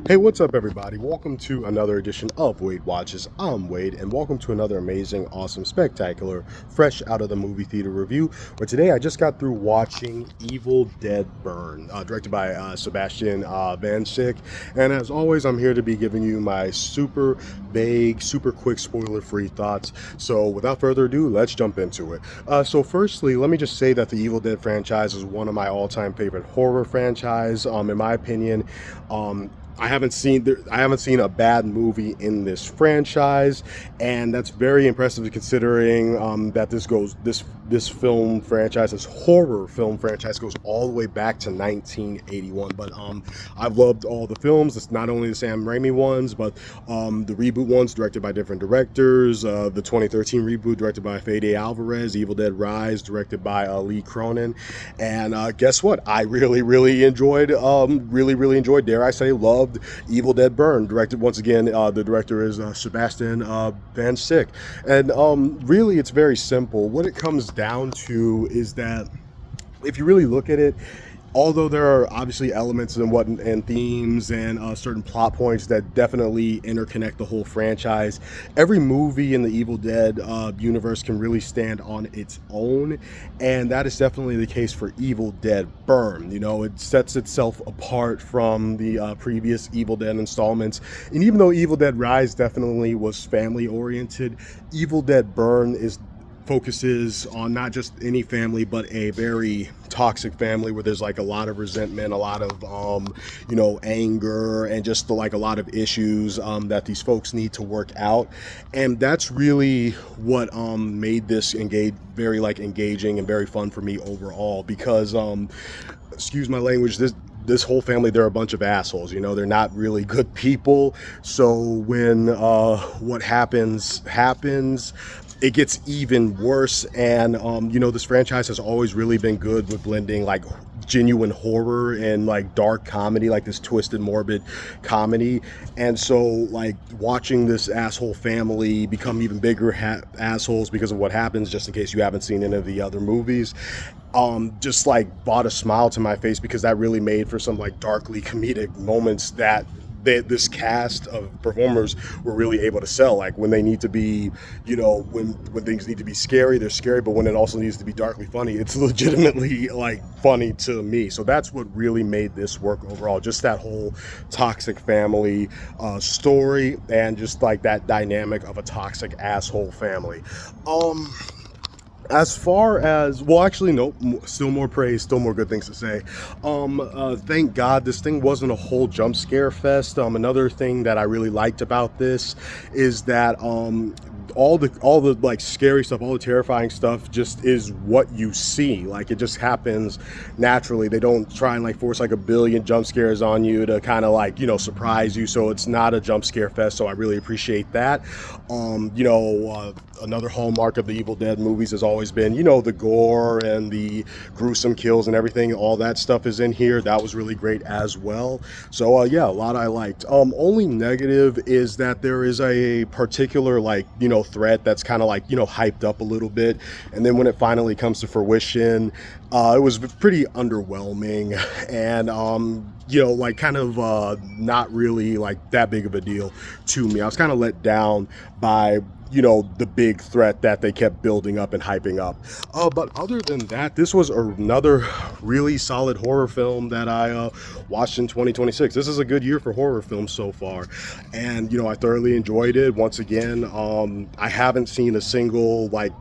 Hey, what's up, everybody? Welcome to another edition of Wade Watches. I'm Wade, and welcome to another amazing, awesome, spectacular, fresh out of the movie theater review. Where today I just got through watching Evil Dead Burn, directed by Sebastian Thanskgiving. And as always, I'm here to be giving you my super vague, super quick, spoiler-free thoughts. So without further ado, let's jump into it. So firstly, let me just say that the Evil Dead franchise is one of my all-time favorite horror franchise. In my opinion, I haven't seen a bad movie in this franchise, and that's very impressive considering that this film franchise, this horror film franchise, goes all the way back to 1981. But I've loved all the films. It's not only the Sam Raimi ones, but the reboot ones directed by different directors. The 2013 reboot directed by Fede Alvarez, Evil Dead Rise directed by Lee Cronin, and guess what? I really enjoyed, really enjoyed. Dare I say, loved Evil Dead Burn, directed once again. The director is Sebastian Thanskgiving, and really, it's very simple. What it comes down to is that if you really look at it, although there are obviously elements and themes and certain plot points that definitely interconnect the whole franchise, every movie in the Evil Dead universe can really stand on its own, and that is definitely the case for Evil Dead Burn. You know, it sets itself apart from the previous Evil Dead installments, and even though Evil Dead Rise definitely was family oriented, Evil Dead Burn focuses on not just any family, but a very toxic family where there's like a lot of resentment, a lot of anger, and just like a lot of issues that these folks need to work out. And that's really what made this very engaging and very fun for me overall, because excuse my language, this whole family, they're a bunch of assholes. You know, they're not really good people. So when what happens, it gets even worse. And this franchise has always really been good with blending like genuine horror and like dark comedy, like this twisted, morbid comedy. And so like watching this asshole family become even bigger assholes because of what happens, just in case you haven't seen any of the other movies, just like brought a smile to my face, because that really made for some like darkly comedic moments that this cast of performers were really able to sell. Like when they need to be, when things need to be scary, they're scary, but when it also needs to be darkly funny, it's legitimately like funny to me. So that's what really made this work overall, just that whole toxic family story, and just like that dynamic of a toxic asshole family. As far as, well, actually, nope, still more praise, still more good things to say. Thank God this thing wasn't a whole jump scare fest. Another thing that I really liked about this is that all the like scary stuff, all the terrifying stuff just is what you see. Like it just happens naturally. They don't try and like force like a billion jump scares on you to kind of like, surprise you. So it's not a jump scare fest. So I really appreciate that. Another hallmark of the Evil Dead movies has always been, the gore and the gruesome kills and everything. All that stuff is in here. That was really great as well. So yeah, a lot I liked. Only negative is that there is a particular like, threat that's kind of like, hyped up a little bit. And then when it finally comes to fruition, it was pretty underwhelming, and like kind of not really like that big of a deal to me. I was kind of let down by the big threat that they kept building up and hyping up. But other than that, this was another really solid horror film that I watched in 2026. This is a good year for horror films so far, and I thoroughly enjoyed it. Once again, I haven't seen a single like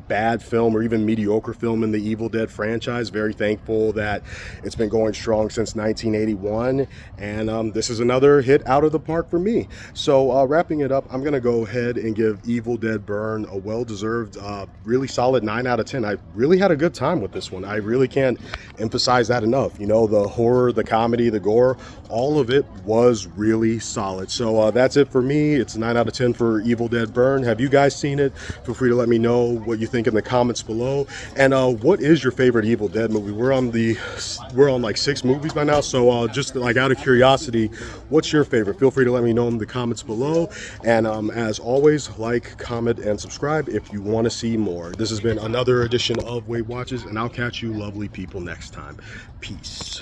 bad film or even mediocre film in the Evil Dead franchise. Very thankful that it's been going strong since 1981, and this is another hit out of the park for me. So wrapping it up, I'm gonna go ahead and give Evil Dead Burn a well-deserved, really solid 9 out of 10. I really had a good time with this one. I really can't emphasize that enough. The horror, the comedy, the gore, all of it was really solid. So that's it for me. It's a 9 out of 10 for Evil Dead Burn. Have you guys seen it? Feel free to let me know what you think in the comments below. And what is your favorite Evil Dead movie? We're on like 6 movies by now. So just like out of curiosity, what's your favorite? Feel free to let me know in the comments below. And as always, like, comment, and subscribe if you want to see more. This has been another edition of Wade Watches, and I'll catch you lovely people next time. Peace.